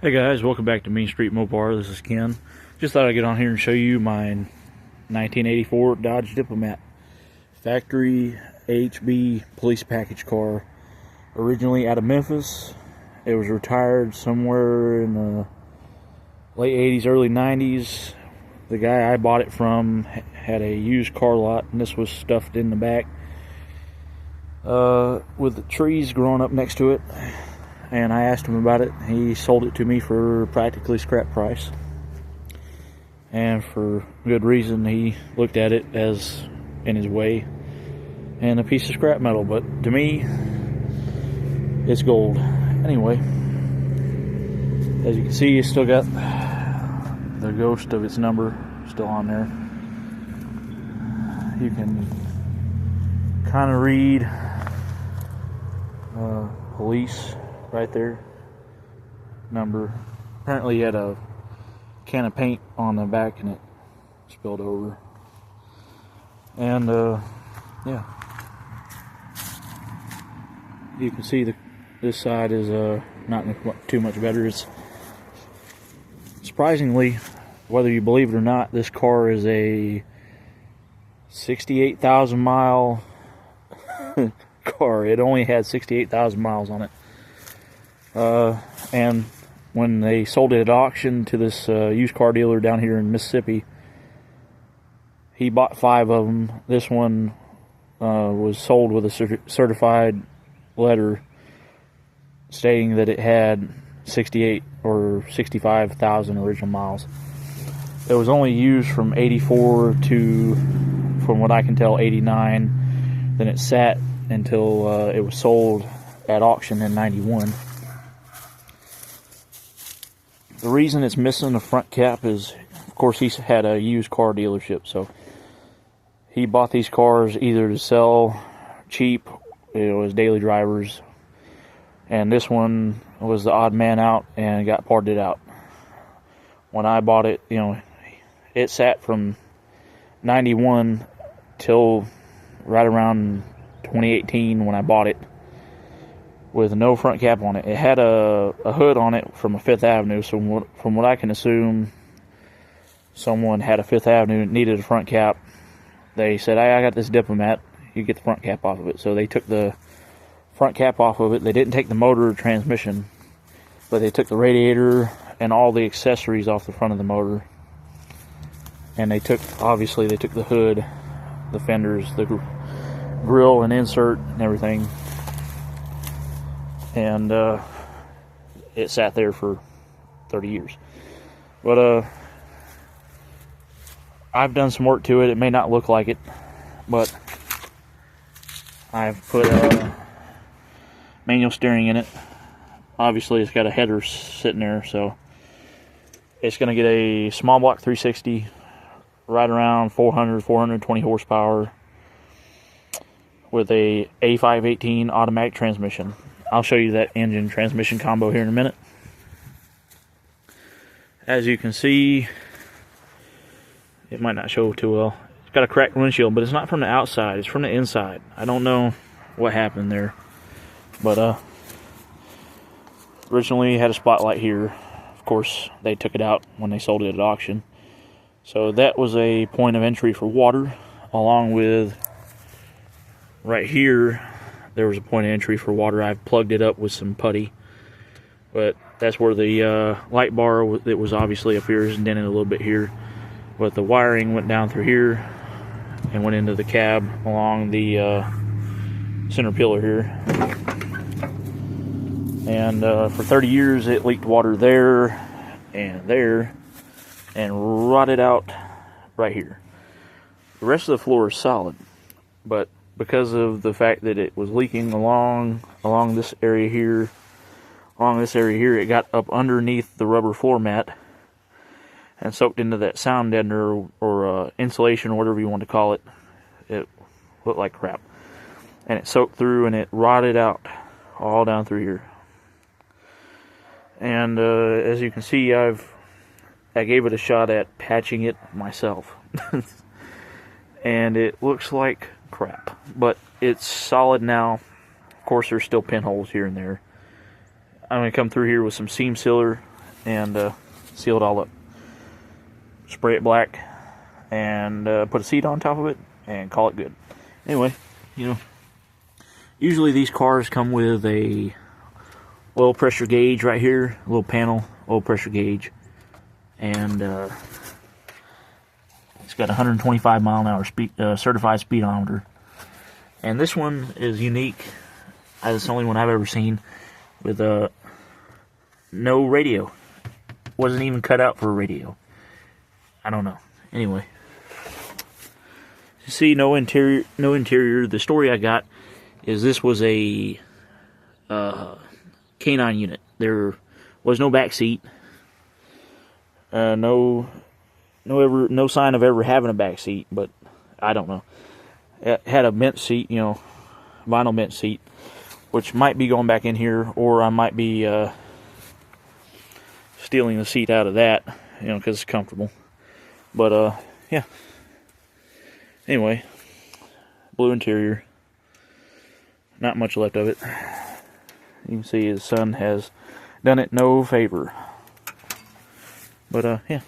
Hey guys, welcome back to Main Street Mopar. This is Ken. Just thought I'd get on here and show you my 1984 Dodge Diplomat. Factory HB police package car. Originally out of Memphis. It was retired somewhere in the late 80s, early 90s. The guy I bought it from had a used car lot, and this was stuffed in the back with the trees growing up next to it. And I asked him about it. He sold it to me for practically scrap price, and for good reason. He looked at it as in his way and a piece of scrap metal, but to me it's gold. Anyway, as you can see, it's still got the ghost of its number still on there. You can kind of read police right there, number. Apparently he had a can of paint on the back and it spilled over. And yeah, you can see this side is not too much better. It's surprisingly, whether you believe it or not, this car is a 68,000 mile car. It only had 68,000 miles on it. And when they sold it at auction to this used car dealer down here in Mississippi, he bought 5 of them. This one was sold with a certified letter stating that it had 68 or 65,000 original miles. It was only used from 84 to, from what I can tell, 89. Then it sat until it was sold at auction in 91. The reason it's missing the front cap is, of course, he's had a used car dealership, so he bought these cars either to sell cheap, as daily drivers, and this one was the odd man out and got parted out. When I bought it, it sat from 91 till right around 2018 when I bought it, with no front cap on it. It had a hood on it from a Fifth Avenue, so from what I can assume, someone had a Fifth Avenue, needed a front cap. They said, "Hey, I got this Diplomat, you get the front cap off of it." So they took the front cap off of it. They didn't take the motor or transmission, but they took the radiator and all the accessories off the front of the motor. And obviously they took the hood, the fenders, the grill and insert and everything. And it sat there for 30 years. But I've done some work to it. It may not look like it, but I've put manual steering in it. Obviously it's got a header sitting there, so it's going to get a small block 360, right around 420 horsepower, with a A518 automatic transmission. I'll show you that engine transmission combo here in a minute. As you can see, it might not show too well. It's got a cracked windshield, but it's not from the outside, it's from the inside. I don't know what happened there, but originally it had a spotlight here. Of course, they took it out when they sold it at auction. So that was a point of entry for water, along with right here there was a point of entry for water. I've plugged it up with some putty, but that's where the light bar that was obviously up here is dented a little bit here, but the wiring went down through here and went into the cab along the center pillar here. And for 30 years it leaked water there and rotted out right here. The rest of the floor is solid, but because of the fact that it was leaking along this area here, it got up underneath the rubber floor mat and soaked into that sound deadener or insulation or whatever you want to call it. It looked like crap, and it soaked through and it rotted out all down through here. And as you can see, I gave it a shot at patching it myself. And it looks like crap, but it's solid now. Of course, there's still pinholes here and there. I'm going to come through here with some seam sealer and seal it all up. Spray it black and put a seat on top of it and call it good. Anyway, you know, usually these cars come with a oil pressure gauge right here, a little panel, oil pressure gauge, and it's got 125 mile an hour speed, certified speedometer. And this one is unique, as it's the only one I've ever seen with no radio. Wasn't even cut out for a radio. I don't know. Anyway, you see, no interior. The story I got is this was a canine unit. There was no back seat. No sign of ever having a back seat, but I don't know. It had a bench seat, you know, vinyl bench seat, which might be going back in here, or I might be stealing the seat out of that, you know, because it's comfortable. But yeah. Anyway, blue interior. Not much left of it. You can see the sun has done it no favor. But yeah.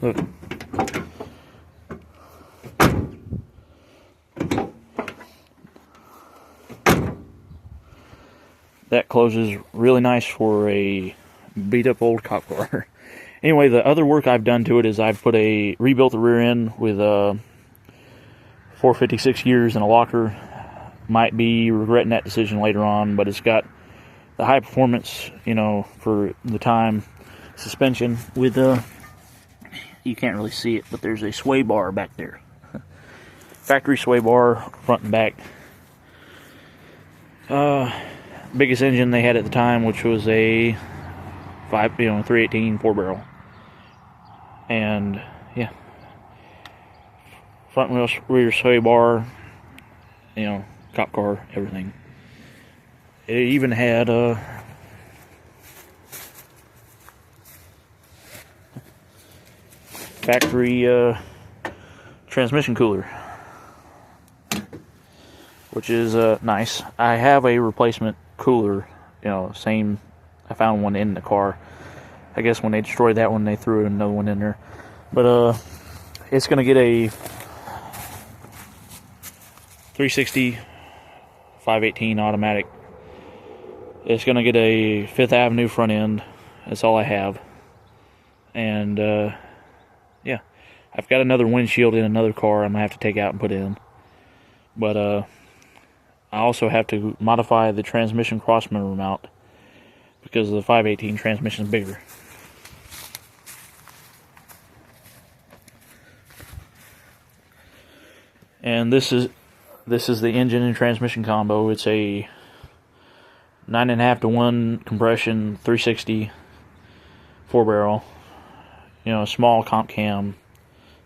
Look. That closes really nice for a beat up old cop car. Anyway, the other work I've done to it is I've rebuilt the rear end with 456 gears and a locker. Might be regretting that decision later on, but it's got the high performance, you know, for the time suspension with you can't really see it, but there's a sway bar back there. Factory sway bar, front and back. Biggest engine they had at the time, which was a 318 4-barrel. And yeah, front wheel rear sway bar, you know, cop car, everything. It even had factory transmission cooler, which is nice. I have a replacement cooler, you know, same. I found one in the car. I guess when they destroyed that one, they threw another one in there. But it's gonna get a 360 518 automatic. It's gonna get a Fifth Avenue front end. That's all I have. And yeah, I've got another windshield in another car I'm gonna have to take out and put in. But I also have to modify the transmission crossmember mount because the 518 transmission is bigger. And this is the engine and transmission combo. It's a 9.5 to 1 compression 360 4-barrel. You know, small comp cam,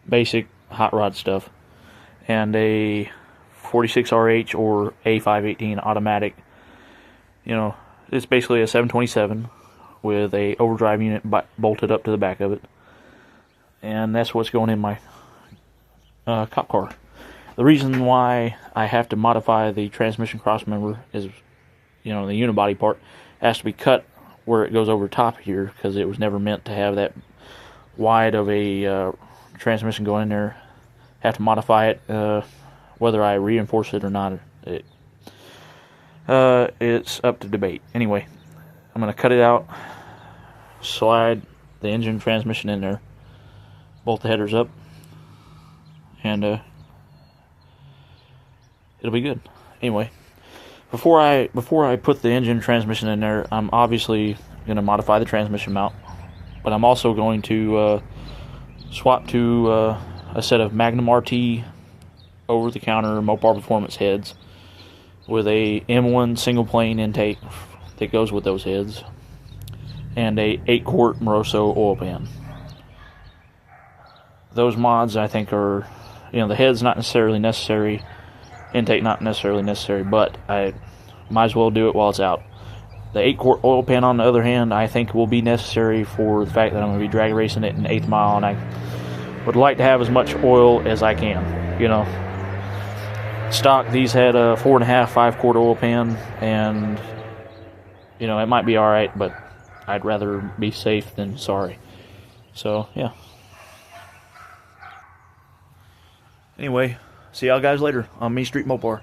basic hot rod stuff, and a 46RH or a 518 automatic. You know, it's basically a 727 with a overdrive unit bolted up to the back of it, and that's what's going in my cop car. The reason why I have to modify the transmission crossmember is, you know, the unibody part has to be cut where it goes over top here, because it was never meant to have that wide of a transmission going in there. Have to modify it, whether I reinforce it or not. It's up to debate. Anyway, I'm going to cut it out, slide the engine transmission in there, bolt the headers up, and it'll be good. Anyway, before I put the engine transmission in there, I'm obviously going to modify the transmission mount, but I'm also going to swap to a set of Magnum RT over-the-counter Mopar Performance heads with a M1 single plane intake that goes with those heads, and a 8-quart Moroso oil pan. Those mods, I think, are, you know, the head's not necessarily necessary, intake not necessarily necessary, but I might as well do it while it's out. The 8-quart oil pan, on the other hand, I think will be necessary for the fact that I'm going to be drag racing it in 1/8 mile, and I would like to have as much oil as I can, you know. Stock, these had a 4.5 5-quart oil pan, and you know, it might be alright, but I'd rather be safe than sorry. So, yeah. Anyway, see y'all guys later on Main Street Mopar.